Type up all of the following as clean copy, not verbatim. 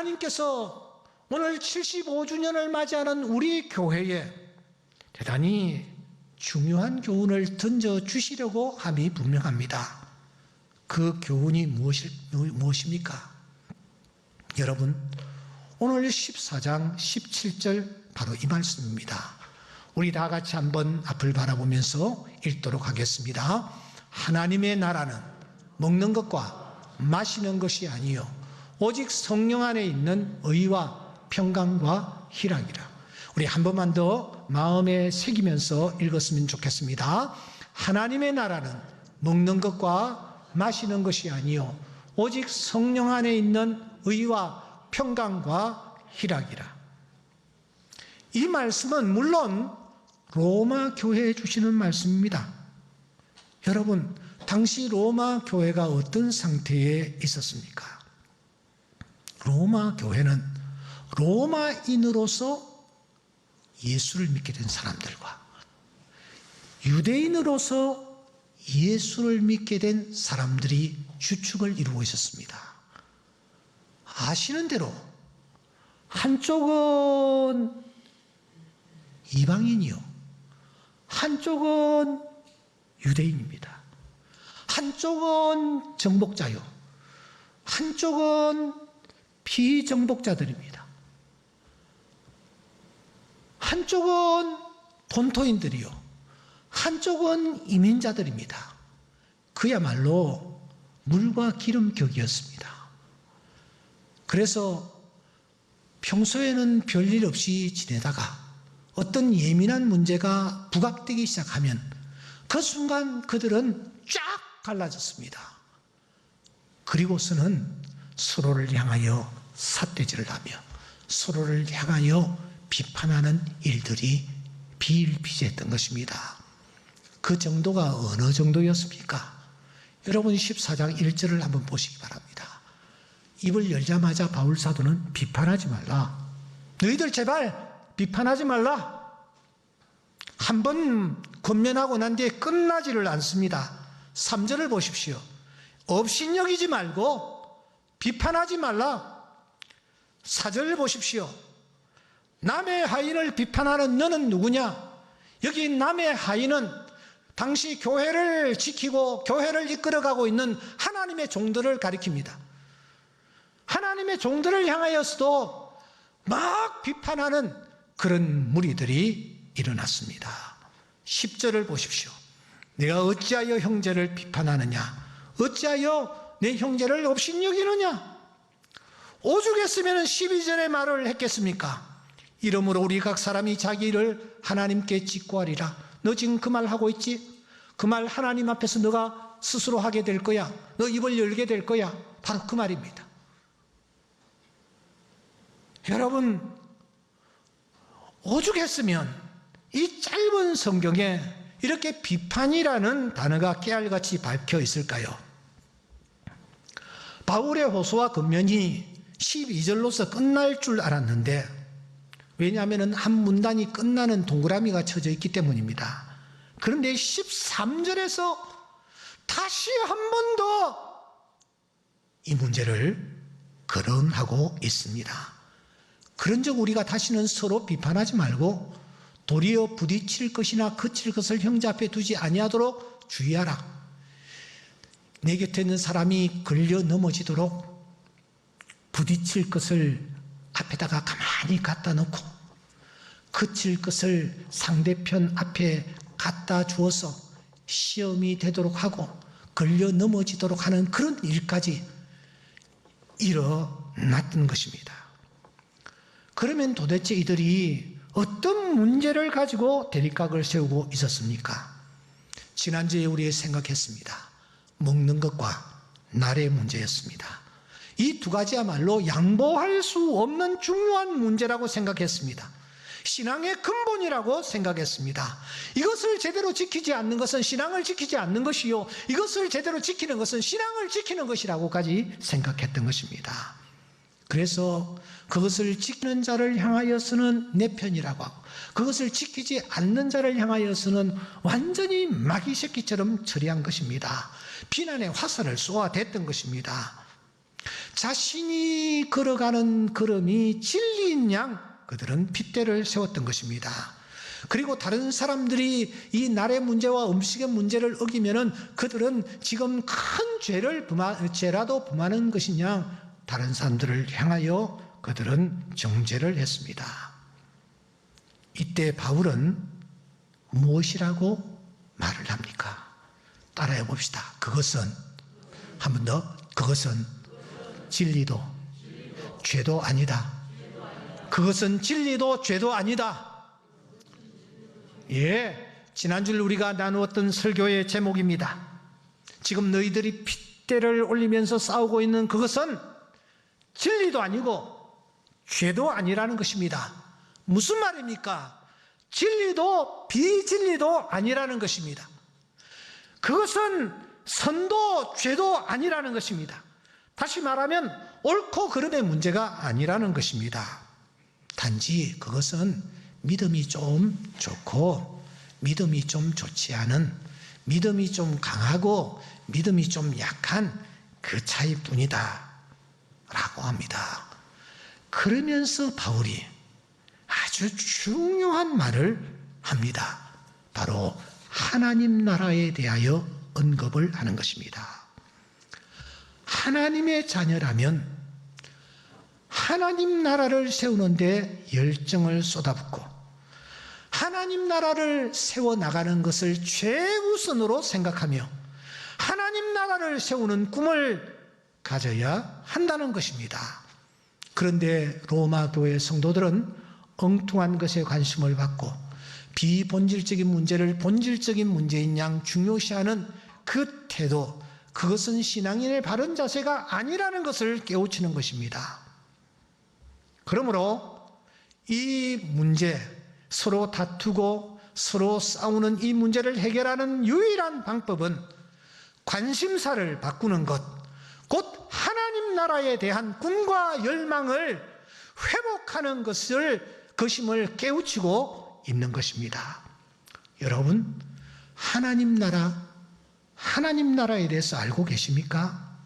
하나님께서 오늘 75주년을 맞이하는 우리 교회에 대단히 중요한 교훈을 던져주시려고 함이 분명합니다. 그 교훈이 무엇입니까? 여러분, 오늘 14장 17절 바로 이 말씀입니다. 우리 다 같이 한번 앞을 바라보면서 읽도록 하겠습니다. 하나님의 나라는 먹는 것과 마시는 것이 아니요 오직 성령 안에 있는 의와 평강과 희락이라. 우리 한 번만 더 마음에 새기면서 읽었으면 좋겠습니다. 하나님의 나라는 먹는 것과 마시는 것이 아니요 오직 성령 안에 있는 의와 평강과 희락이라. 이 말씀은 물론 로마 교회에 주시는 말씀입니다. 여러분, 당시 로마 교회가 어떤 상태에 있었습니까? 로마 교회는 로마인으로서 예수를 믿게 된 사람들과 유대인으로서 예수를 믿게 된 사람들이 주축을 이루고 있었습니다. 아시는 대로 한쪽은 이방인이요, 한쪽은 유대인입니다. 한쪽은 정복자요, 한쪽은 비정복자들입니다. 한쪽은 본토인들이요, 한쪽은 이민자들입니다. 그야말로 물과 기름 격이었습니다. 그래서 평소에는 별일 없이 지내다가 어떤 예민한 문제가 부각되기 시작하면 그 순간 그들은 쫙 갈라졌습니다. 그리고서는 서로를 향하여 삿대질을 하며 서로를 향하여 비판하는 일들이 비일비재했던 것입니다. 그 정도가 어느 정도였습니까? 여러분 14장 1절을 한번 보시기 바랍니다. 입을 열자마자 바울 사도는 비판하지 말라. 너희들 제발 비판하지 말라. 한번 권면하고 난 뒤에 끝나지를 않습니다. 3절을 보십시오. 업신여기지 말고 비판하지 말라. 4절을 보십시오. 남의 하인을 비판하는 너는 누구냐? 여기 남의 하인은 당시 교회를 지키고 교회를 이끌어가고 있는 하나님의 종들을 가리킵니다. 하나님의 종들을 향하여서도 막 비판하는 그런 무리들이 일어났습니다. 10절을 보십시오. 내가 어찌하여 형제를 비판하느냐? 어찌하여 내 형제를 업신여기느냐? 오죽했으면 12절의 말을 했겠습니까? 이러므로 우리 각 사람이 자기 일을 하나님께 직고하리라. 너 지금 그 말 하고 있지? 그 말 하나님 앞에서 너가 스스로 하게 될 거야. 너 입을 열게 될 거야. 바로 그 말입니다. 여러분, 오죽했으면 이 짧은 성경에 이렇게 비판이라는 단어가 깨알같이 박혀 있을까요? 바울의 호소와 권면이 12절로서 끝날 줄 알았는데, 왜냐하면 한 문단이 끝나는 동그라미가 쳐져 있기 때문입니다. 그런데 13절에서 다시 한 번 더 이 문제를 거론하고 있습니다. 그런즉 우리가 다시는 서로 비판하지 말고 도리어 부딪힐 것이나 그칠 것을 형제 앞에 두지 아니하도록 주의하라. 내 곁에 있는 사람이 걸려 넘어지도록 부딪힐 것을 앞에다가 가만히 갖다 놓고 그칠 것을 상대편 앞에 갖다 주어서 시험이 되도록 하고 걸려 넘어지도록 하는 그런 일까지 일어났던 것입니다. 그러면 도대체 이들이 어떤 문제를 가지고 대립각을 세우고 있었습니까? 지난주에 우리 생각했습니다. 먹는 것과 날의 문제였습니다. 이 두 가지야말로 양보할 수 없는 중요한 문제라고 생각했습니다. 신앙의 근본이라고 생각했습니다. 이것을 제대로 지키지 않는 것은 신앙을 지키지 않는 것이요, 이것을 제대로 지키는 것은 신앙을 지키는 것이라고까지 생각했던 것입니다. 그래서 그것을 지키는 자를 향하여서는 내 편이라고 하고 그것을 지키지 않는 자를 향하여서는 완전히 마귀 새끼처럼 처리한 것입니다. 비난의 화살을 쏘아댔던 것입니다. 자신이 걸어가는 걸음이 진리인 양 그들은 핏대를 세웠던 것입니다. 그리고 다른 사람들이 이 날의 문제와 음식의 문제를 어기면은 그들은 지금 큰 죄라도 범하는 것이냐 다른 사람들을 향하여 그들은 정죄를 했습니다. 이때 바울은 무엇이라고 말을 합니까? 따라해 봅시다. 그것은 한 번 더, 그것은 진리도 죄도 아니다. 그것은 진리도 죄도 아니다. 예, 지난주 우리가 나누었던 설교의 제목입니다. 지금 너희들이 핏대를 올리면서 싸우고 있는 그것은 진리도 아니고 죄도 아니라는 것입니다. 무슨 말입니까? 진리도 비진리도 아니라는 것입니다. 그것은 선도 죄도 아니라는 것입니다. 다시 말하면 옳고 그름의 문제가 아니라는 것입니다. 단지 그것은 믿음이 좀 좋고 믿음이 좀 좋지 않은, 믿음이 좀 강하고 믿음이 좀 약한 그 차이뿐이다 라고 합니다. 그러면서 바울이 아주 중요한 말을 합니다. 바로 하나님 나라에 대하여 언급을 하는 것입니다. 하나님의 자녀라면 하나님 나라를 세우는데 열정을 쏟아붓고 하나님 나라를 세워나가는 것을 최우선으로 생각하며 하나님 나라를 세우는 꿈을 가져야 한다는 것입니다. 그런데 로마 교회 성도들은 엉뚱한 것에 관심을 갖고 비본질적인 문제를 본질적인 문제인 양 중요시하는 그 태도, 그것은 신앙인의 바른 자세가 아니라는 것을 깨우치는 것입니다. 그러므로 이 문제, 서로 다투고 서로 싸우는 이 문제를 해결하는 유일한 방법은 관심사를 바꾸는 것, 곧 하나님 나라에 대한 꿈과 열망을 회복하는 것임을 깨우치고 있는 것입니다. 여러분, 하나님 나라에 대해서 알고 계십니까?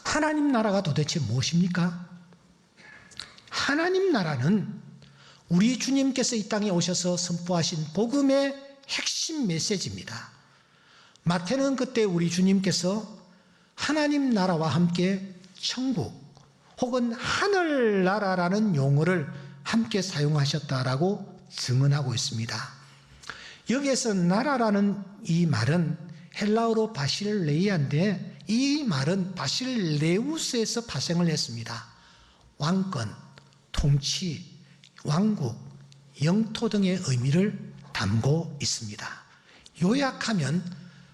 하나님 나라가 도대체 무엇입니까? 하나님 나라는 우리 주님께서 이 땅에 오셔서 선포하신 복음의 핵심 메시지입니다. 마태는 그때 우리 주님께서 하나님 나라와 함께 천국 혹은 하늘나라라는 용어를 함께 사용하셨다라고 증언하고 있습니다. 여기에서 나라라는 이 말은 헬라어로 바실레이아인데 이 말은 바실레우스에서 파생을 했습니다. 왕권, 통치, 왕국, 영토 등의 의미를 담고 있습니다. 요약하면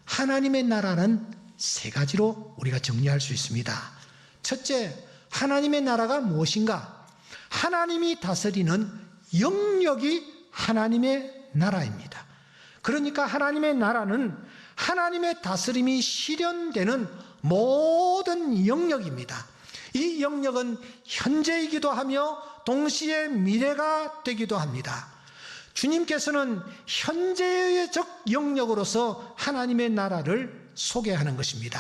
하나님의 나라는 세 가지로 우리가 정리할 수 있습니다. 첫째, 하나님의 나라가 무엇인가? 하나님이 다스리는 영역이 하나님의 나라입니다. 그러니까 하나님의 나라는 하나님의 다스림이 실현되는 모든 영역입니다. 이 영역은 현재이기도 하며 동시에 미래가 되기도 합니다. 주님께서는 현재적 영역으로서 하나님의 나라를 소개하는 것입니다.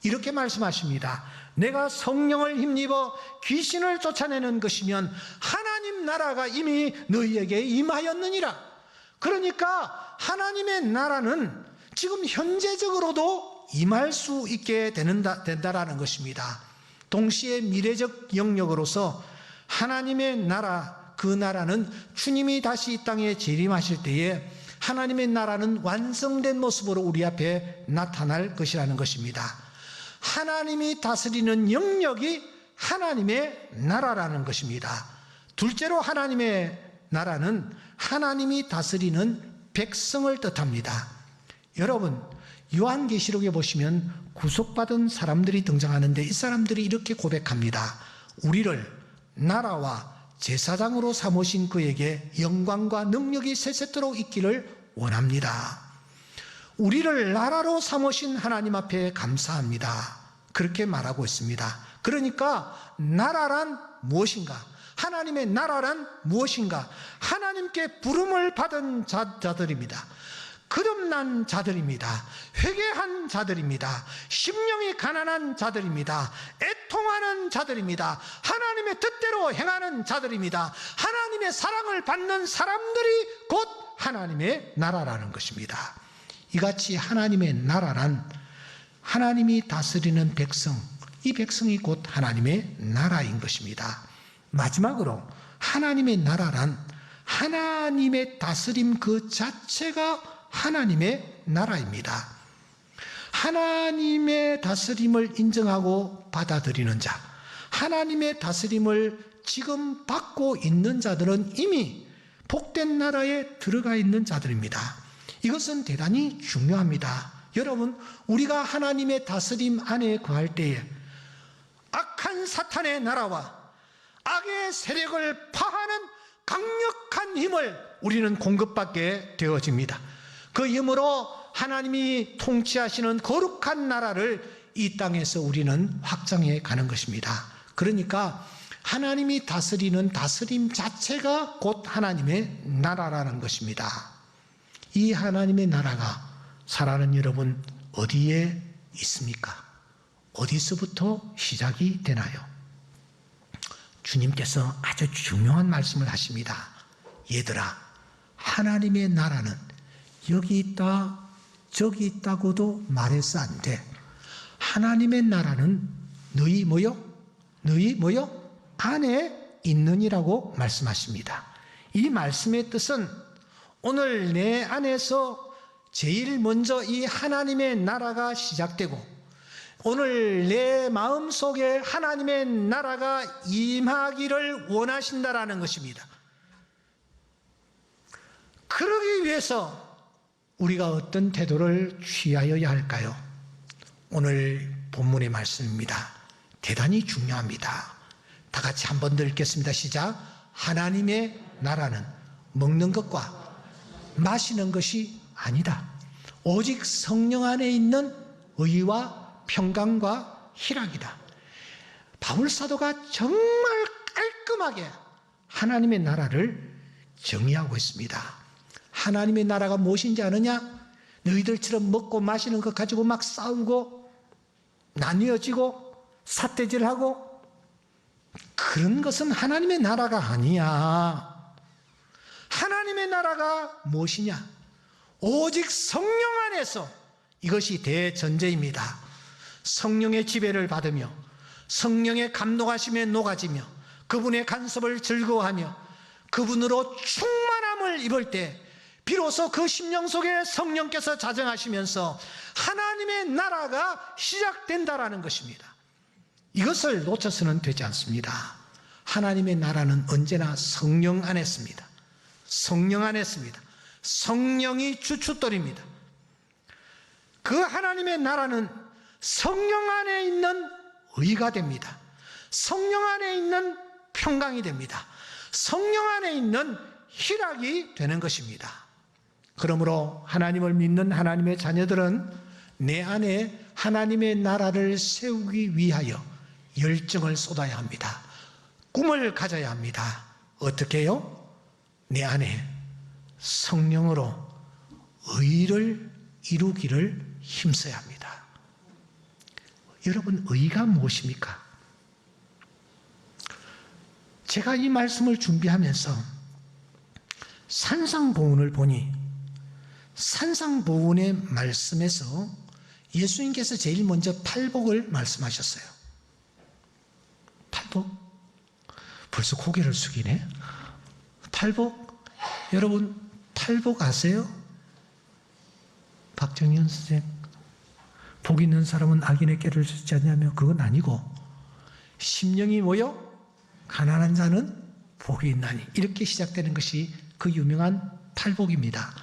이렇게 말씀하십니다. 내가 성령을 힘입어 귀신을 쫓아내는 것이면 하나님 나라가 이미 너희에게 임하였느니라. 그러니까 하나님의 나라는 지금 현재적으로도 임할 수 있게 된다라는 것입니다. 동시에 미래적 영역으로서 하나님의 나라, 그 나라는 주님이 다시 이 땅에 재림하실 때에 하나님의 나라는 완성된 모습으로 우리 앞에 나타날 것이라는 것입니다. 하나님이 다스리는 영역이 하나님의 나라라는 것입니다. 둘째로 하나님의 나라는 하나님이 다스리는 백성을 뜻합니다. 여러분, 요한계시록에 보시면 구속받은 사람들이 등장하는데 이 사람들이 이렇게 고백합니다. 우리를 나라와 제사장으로 삼으신 그에게 영광과 능력이 세세토록 있기를 원합니다. 우리를 나라로 삼으신 하나님 앞에 감사합니다. 그렇게 말하고 있습니다. 그러니까 나라란 무엇인가? 하나님의 나라란 무엇인가? 하나님께 부름을 받은 자들입니다. 거듭난 자들입니다. 회개한 자들입니다. 심령이 가난한 자들입니다. 애통하는 자들입니다. 하나님의 뜻대로 행하는 자들입니다. 하나님의 사랑을 받는 사람들이 곧 하나님의 나라라는 것입니다. 이같이 하나님의 나라란 하나님이 다스리는 백성, 이 백성이 곧 하나님의 나라인 것입니다. 마지막으로 하나님의 나라란 하나님의 다스림 그 자체가 하나님의 나라입니다. 하나님의 다스림을 인정하고 받아들이는 자, 하나님의 다스림을 지금 받고 있는 자들은 이미 복된 나라에 들어가 있는 자들입니다. 이것은 대단히 중요합니다. 여러분, 우리가 하나님의 다스림 안에 거할 때에 악한 사탄의 나라와 악의 세력을 파하는 강력한 힘을 우리는 공급받게 되어집니다. 그 힘으로 하나님이 통치하시는 거룩한 나라를 이 땅에서 우리는 확장해 가는 것입니다. 그러니까 하나님이 다스리는 다스림 자체가 곧 하나님의 나라라는 것입니다. 이 하나님의 나라가 사랑하는 여러분 어디에 있습니까? 어디서부터 시작이 되나요? 주님께서 아주 중요한 말씀을 하십니다. 얘들아, 하나님의 나라는 여기 있다 저기 있다고도 말해서 안 돼. 하나님의 나라는 너희 안에 있느니라고 말씀하십니다. 이 말씀의 뜻은 오늘 내 안에서 제일 먼저 이 하나님의 나라가 시작되고 오늘 내 마음속에 하나님의 나라가 임하기를 원하신다라는 것입니다. 그러기 위해서 우리가 어떤 태도를 취하여야 할까요? 오늘 본문의 말씀입니다. 대단히 중요합니다. 다 같이 한 번 더 읽겠습니다. 시작. 하나님의 나라는 먹는 것과 마시는 것이 아니다. 오직 성령 안에 있는 의와 평강과 희락이다. 바울사도가 정말 깔끔하게 하나님의 나라를 정의하고 있습니다. 하나님의 나라가 무엇인지 아느냐? 너희들처럼 먹고 마시는 것 가지고 막 싸우고 나뉘어지고 삿대질하고 그런 것은 하나님의 나라가 아니야. 하나님의 나라가 무엇이냐? 오직 성령 안에서, 이것이 대전제입니다. 성령의 지배를 받으며 성령의 감동하심에 녹아지며 그분의 간섭을 즐거워하며 그분으로 충만함을 입을 때 비로소 그 심령 속에 성령께서 자정하시면서 하나님의 나라가 시작된다라는 것입니다. 이것을 놓쳐서는 되지 않습니다. 하나님의 나라는 언제나 성령 안에 있습니다. 성령 안에 있습니다. 성령이 주춧돌입니다. 그 하나님의 나라는 성령 안에 있는 의가 됩니다. 성령 안에 있는 평강이 됩니다. 성령 안에 있는 희락이 되는 것입니다. 그러므로 하나님을 믿는 하나님의 자녀들은 내 안에 하나님의 나라를 세우기 위하여 열정을 쏟아야 합니다. 꿈을 가져야 합니다. 어떻게 해요? 내 안에 성령으로 의를 이루기를 힘써야 합니다. 여러분, 의가 무엇입니까? 제가 이 말씀을 준비하면서 산상보훈을 보니 산상보훈의 말씀에서 예수님께서 제일 먼저 팔복을 말씀하셨어요. 팔복? 벌써 고개를 숙이네. 팔복? 여러분, 팔복 아세요? 박정현 선생, 복 있는 사람은 악인의 깨를 줍지 않냐며, 그건 아니고 심령이 뭐요? 가난한 자는 복이 있나니, 이렇게 시작되는 것이 그 유명한 팔복입니다.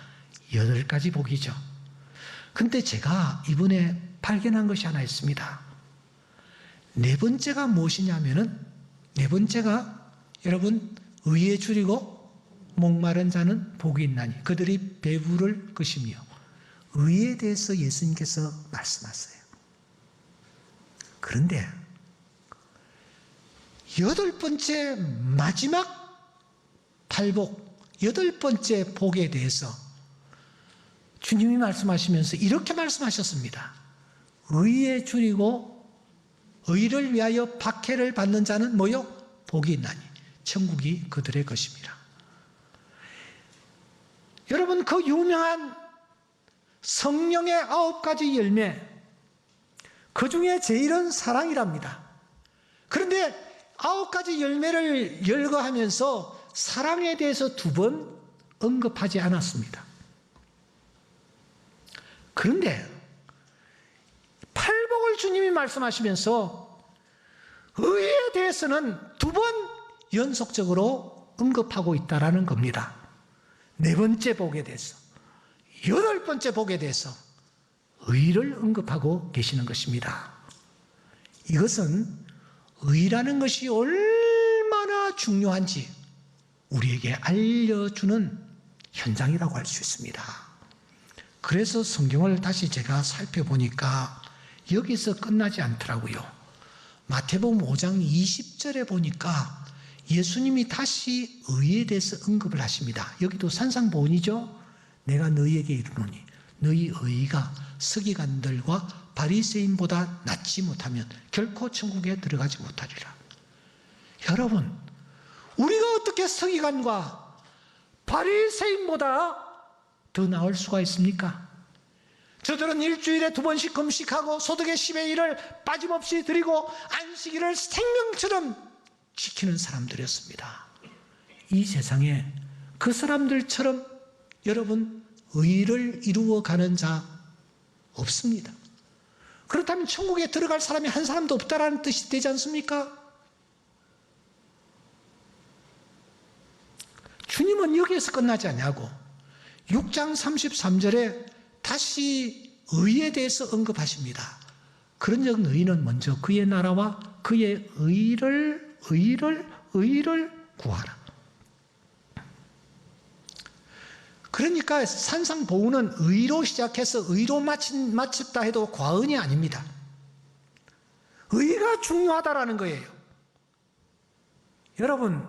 8가지 복이죠. 근데 제가 이번에 발견한 것이 하나 있습니다. 4번째가 무엇이냐면은, 4번째가 여러분, 의에 줄이고 목마른 자는 복이 있나니 그들이 배부를 것이며, 의에 대해서 예수님께서 말씀하세요. 그런데 8번째 마지막 팔복, 8번째 복에 대해서 주님이 말씀하시면서 이렇게 말씀하셨습니다. 의에 줄이고 의를 위하여 박해를 받는 자는 뭐요? 복이 있나니 천국이 그들의 것입니다. 여러분, 그 유명한 성령의 9가지 열매, 그 중에 제일은 사랑이랍니다. 그런데 9가지 열매를 열거하면서 사랑에 대해서 2번 언급하지 않았습니다. 그런데 팔복을 주님이 말씀하시면서 의에 대해서는 2번 연속적으로 언급하고 있다는 겁니다. 4번째 복에 대해서, 8번째 복에 대해서 의를 언급하고 계시는 것입니다. 이것은 의라는 것이 얼마나 중요한지 우리에게 알려주는 현장이라고 할 수 있습니다. 그래서 성경을 다시 제가 살펴보니까 여기서 끝나지 않더라고요. 마태복음 5장 20절에 보니까 예수님이 다시 의에 대해서 언급을 하십니다. 여기도 산상보훈이죠. 내가 너희에게 이르노니 너희 의가 서기관들과 바리새인보다 낫지 못하면 결코 천국에 들어가지 못하리라. 여러분, 우리가 어떻게 서기관과 바리새인보다 더 나을 수가 있습니까? 저들은 일주일에 2번씩 금식하고 소득의 10의 1을 빠짐없이 드리고 안식일을 생명처럼 지키는 사람들이었습니다. 이 세상에 그 사람들처럼 여러분 의를 이루어가는 자 없습니다. 그렇다면 천국에 들어갈 사람이 한 사람도 없다라는 뜻이 되지 않습니까? 주님은 여기에서 끝나지 않냐고 6장 33절에 다시 의에 대해서 언급하십니다. 그런 의는 먼저 그의 나라와 그의 의를 구하라. 그러니까 산상보훈은 의로 시작해서 의로 마쳤다 해도 과언이 아닙니다. 의가 중요하다라는 거예요. 여러분,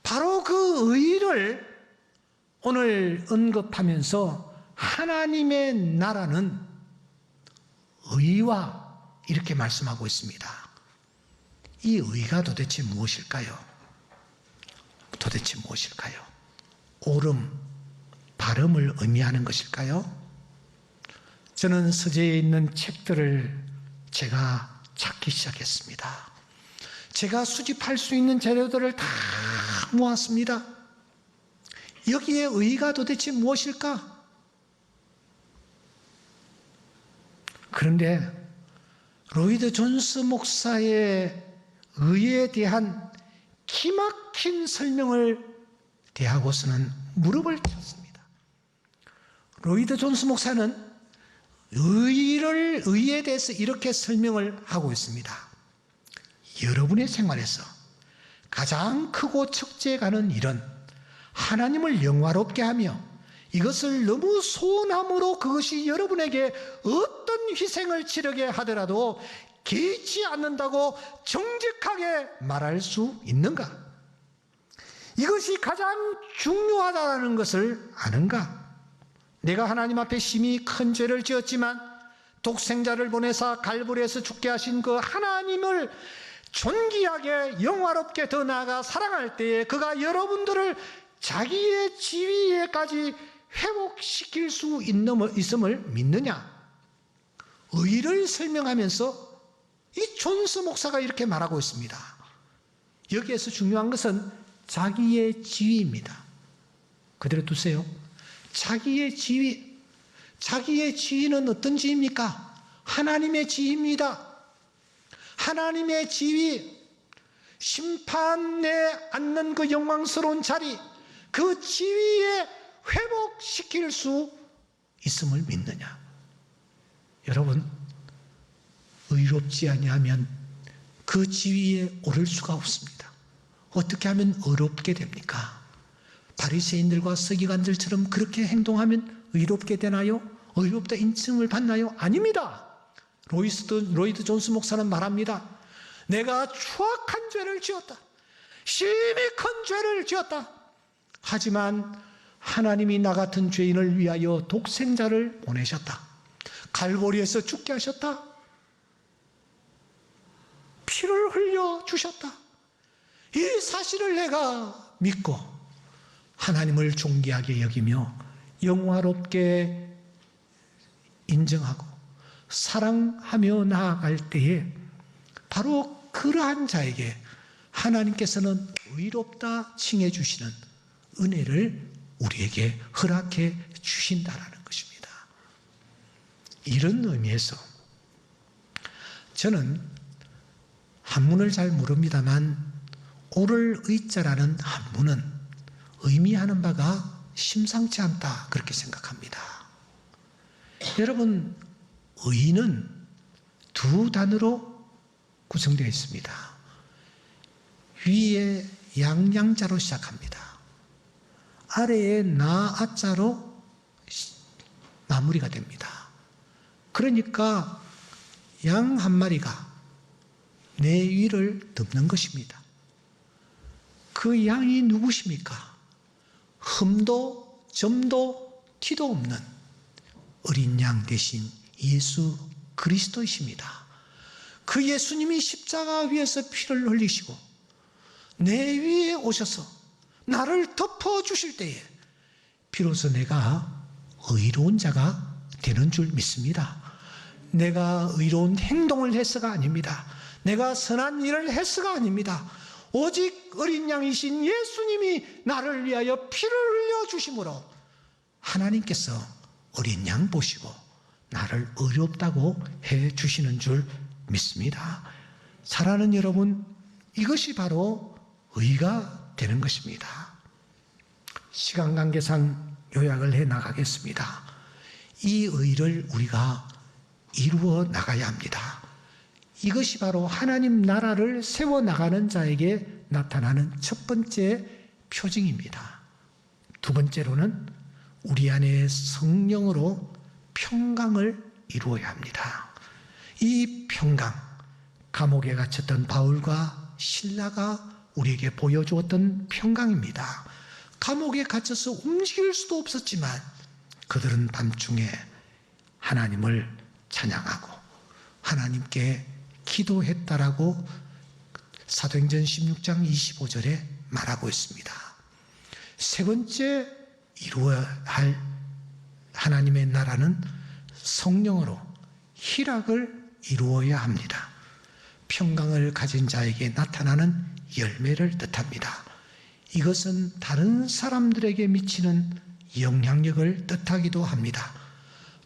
바로 그 의를 오늘 언급하면서 하나님의 나라는 의와 이렇게 말씀하고 있습니다. 이 의가 도대체 무엇일까요? 도대체 무엇일까요? 옳음, 바름을 의미하는 것일까요? 저는 서재에 있는 책들을 제가 찾기 시작했습니다. 제가 수집할 수 있는 재료들을 다 모았습니다. 여기에 의가 도대체 무엇일까? 그런데 로이드 존스 목사의 의에 대한 기막힌 설명을 대하고서는 무릎을 쳤습니다. 로이드 존스 목사는 의에 대해서 이렇게 설명을 하고 있습니다. 여러분의 생활에서 가장 크고 척제가는 일은 하나님을 영화롭게 하며 이것을 너무 소원함으로 그것이 여러분에게 어떤 희생을 치르게 하더라도 개의치 않는다고 정직하게 말할 수 있는가? 이것이 가장 중요하다는 것을 아는가? 내가 하나님 앞에 심히 큰 죄를 지었지만 독생자를 보내사 갈보리에서 죽게 하신 그 하나님을 존귀하게 영화롭게 더 나아가 사랑할 때에 그가 여러분들을 자기의 지위에까지 회복시킬 수 있음을 믿느냐? 의를 설명하면서 이 존스 목사가 이렇게 말하고 있습니다. 여기에서 중요한 것은 자기의 지위입니다. 그대로 두세요. 자기의 지위. 자기의 지위는 어떤 지위입니까? 하나님의 지위입니다. 하나님의 지위, 심판에 앉는 그 영광스러운 자리, 그 지위에 회복시킬 수 있음을 믿느냐? 여러분, 의롭지 아니하면 그 지위에 오를 수가 없습니다. 어떻게 하면 의롭게 됩니까? 바리새인들과 서기관들처럼 그렇게 행동하면 의롭게 되나요? 의롭다 인칭을 받나요? 아닙니다. 로이드 존스 목사는 말합니다. 내가 추악한 죄를 지었다. 심히 큰 죄를 지었다. 하지만 하나님이 나 같은 죄인을 위하여 독생자를 보내셨다. 갈보리에서 죽게 하셨다. 피를 흘려 주셨다. 이 사실을 내가 믿고 하나님을 존귀하게 여기며 영화롭게 인정하고 사랑하며 나아갈 때에 바로 그러한 자에게 하나님께서는 의롭다 칭해 주시는 은혜를 우리에게 허락해 주신다라는 것입니다. 이런 의미에서 저는 한문을 잘 모릅니다만 오를 의자라는 한문은 의미하는 바가 심상치 않다 그렇게 생각합니다. 여러분, 의는 두 단어로 구성되어 있습니다. 위에 양양자로 시작합니다. 아래에 나아자로 마무리가 됩니다. 그러니까 양 한 마리가 내 위를 덮는 것입니다. 그 양이 누구십니까? 흠도 점도 티도 없는 어린 양 대신 예수 그리스도이십니다. 그 예수님이 십자가 위에서 피를 흘리시고 내 위에 오셔서 나를 덮어주실 때에 비로소 내가 의로운 자가 되는 줄 믿습니다. 내가 의로운 행동을 해서가 아닙니다. 내가 선한 일을 해서가 아닙니다. 오직 어린 양이신 예수님이 나를 위하여 피를 흘려주심으로 하나님께서 어린 양 보시고 나를 의롭다고 해주시는 줄 믿습니다. 사랑하는 여러분, 이것이 바로 의가 되는 것입니다. 시간 관계상 요약을 해 나가겠습니다. 이 의를 우리가 이루어 나가야 합니다. 이것이 바로 하나님 나라를 세워나가는 자에게 나타나는 첫 번째 표징입니다. 두 번째로는 우리 안에 성령으로 평강을 이루어야 합니다. 이 평강, 감옥에 갇혔던 바울과 실라가 우리에게 보여주었던 평강입니다. 감옥에 갇혀서 움직일 수도 없었지만 그들은 밤중에 하나님을 찬양하고 하나님께 기도했다라고 사도행전 16장 25절에 말하고 있습니다. 세 번째 이루어야 할 하나님의 나라는 성령으로 희락을 이루어야 합니다. 평강을 가진 자에게 나타나는 열매를 뜻합니다. 이것은 다른 사람들에게 미치는 영향력을 뜻하기도 합니다.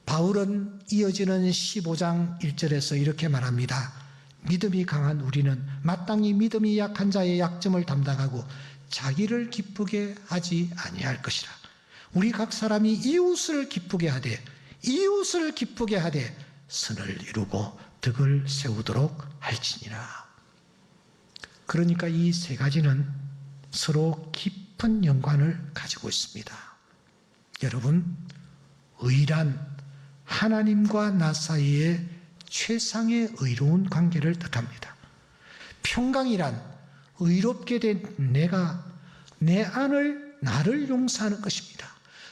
바울은 이어지는 15장 1절에서 이렇게 말합니다. 믿음이 강한 우리는 마땅히 믿음이 약한 자의 약점을 담당하고 자기를 기쁘게 하지 아니할 것이라. 우리 각 사람이 이웃을 기쁘게 하되 선을 이루고 덕을 세우도록 할지니라. 그러니까 이 세 가지는 서로 깊은 연관을 가지고 있습니다. 여러분, 의란 하나님과 나 사이의 최상의 의로운 관계를 뜻합니다. 평강이란 의롭게 된 내가 내 안을 나를 용서하는 것입니다.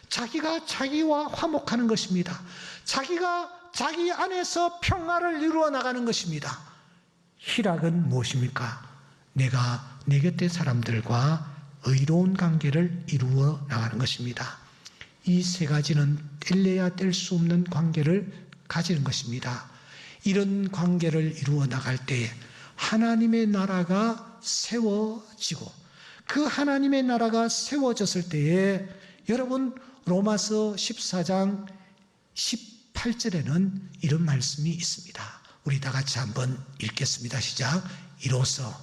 자기가 자기와 화목하는 것입니다. 자기가 자기 안에서 평화를 이루어 나가는 것입니다. 희락은 무엇입니까? 내가 내 곁의 사람들과 의로운 관계를 이루어 나가는 것입니다. 이 세 가지는 뗄래야 뗄 수 없는 관계를 가지는 것입니다. 이런 관계를 이루어 나갈 때에 하나님의 나라가 세워지고 그 하나님의 나라가 세워졌을 때에 여러분 로마서 14장 18절에는 이런 말씀이 있습니다. 우리 다 같이 한번 읽겠습니다. 시작. 이로써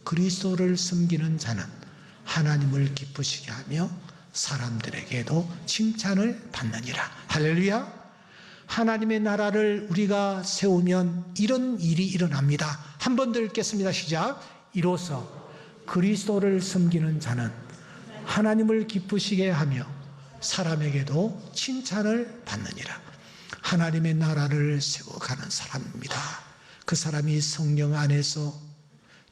그리스도를 섬기는 자는 하나님을 기쁘시게 하며 사람들에게도 칭찬을 받느니라. 할렐루야. 하나님의 나라를 우리가 세우면 이런 일이 일어납니다. 한 번 더 읽겠습니다. 시작. 이로써 그리스도를 섬기는 자는 하나님을 기쁘시게 하며 사람에게도 칭찬을 받느니라. 하나님의 나라를 세워가는 사람입니다. 그 사람이 성령 안에서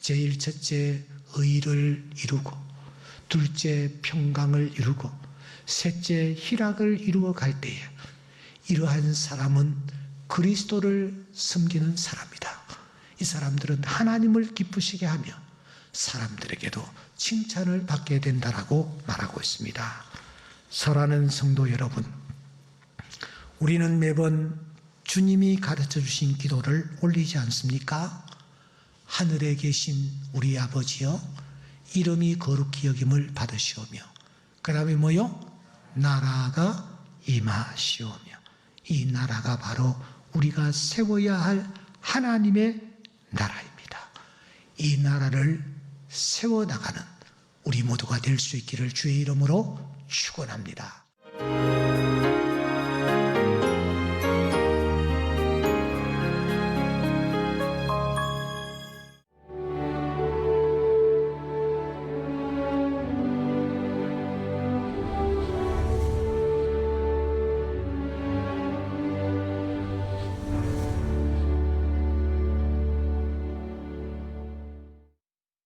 제일 첫째 의를 이루고 둘째 평강을 이루고 셋째 희락을 이루어 갈 때에 이러한 사람은 그리스도를 섬기는 사람이다. 이 사람들은 하나님을 기쁘시게 하며 사람들에게도 칭찬을 받게 된다라고 말하고 있습니다. 사랑하는 성도 여러분, 우리는 매번 주님이 가르쳐 주신 기도를 올리지 않습니까? 하늘에 계신 우리 아버지여, 이름이 거룩히 여김을 받으시오며, 그 다음에 뭐요? 나라가 임하시오며. 이 나라가 바로 우리가 세워야 할 하나님의 나라입니다. 이 나라를 세워나가는 우리 모두가 될 수 있기를 주의 이름으로 축원합니다.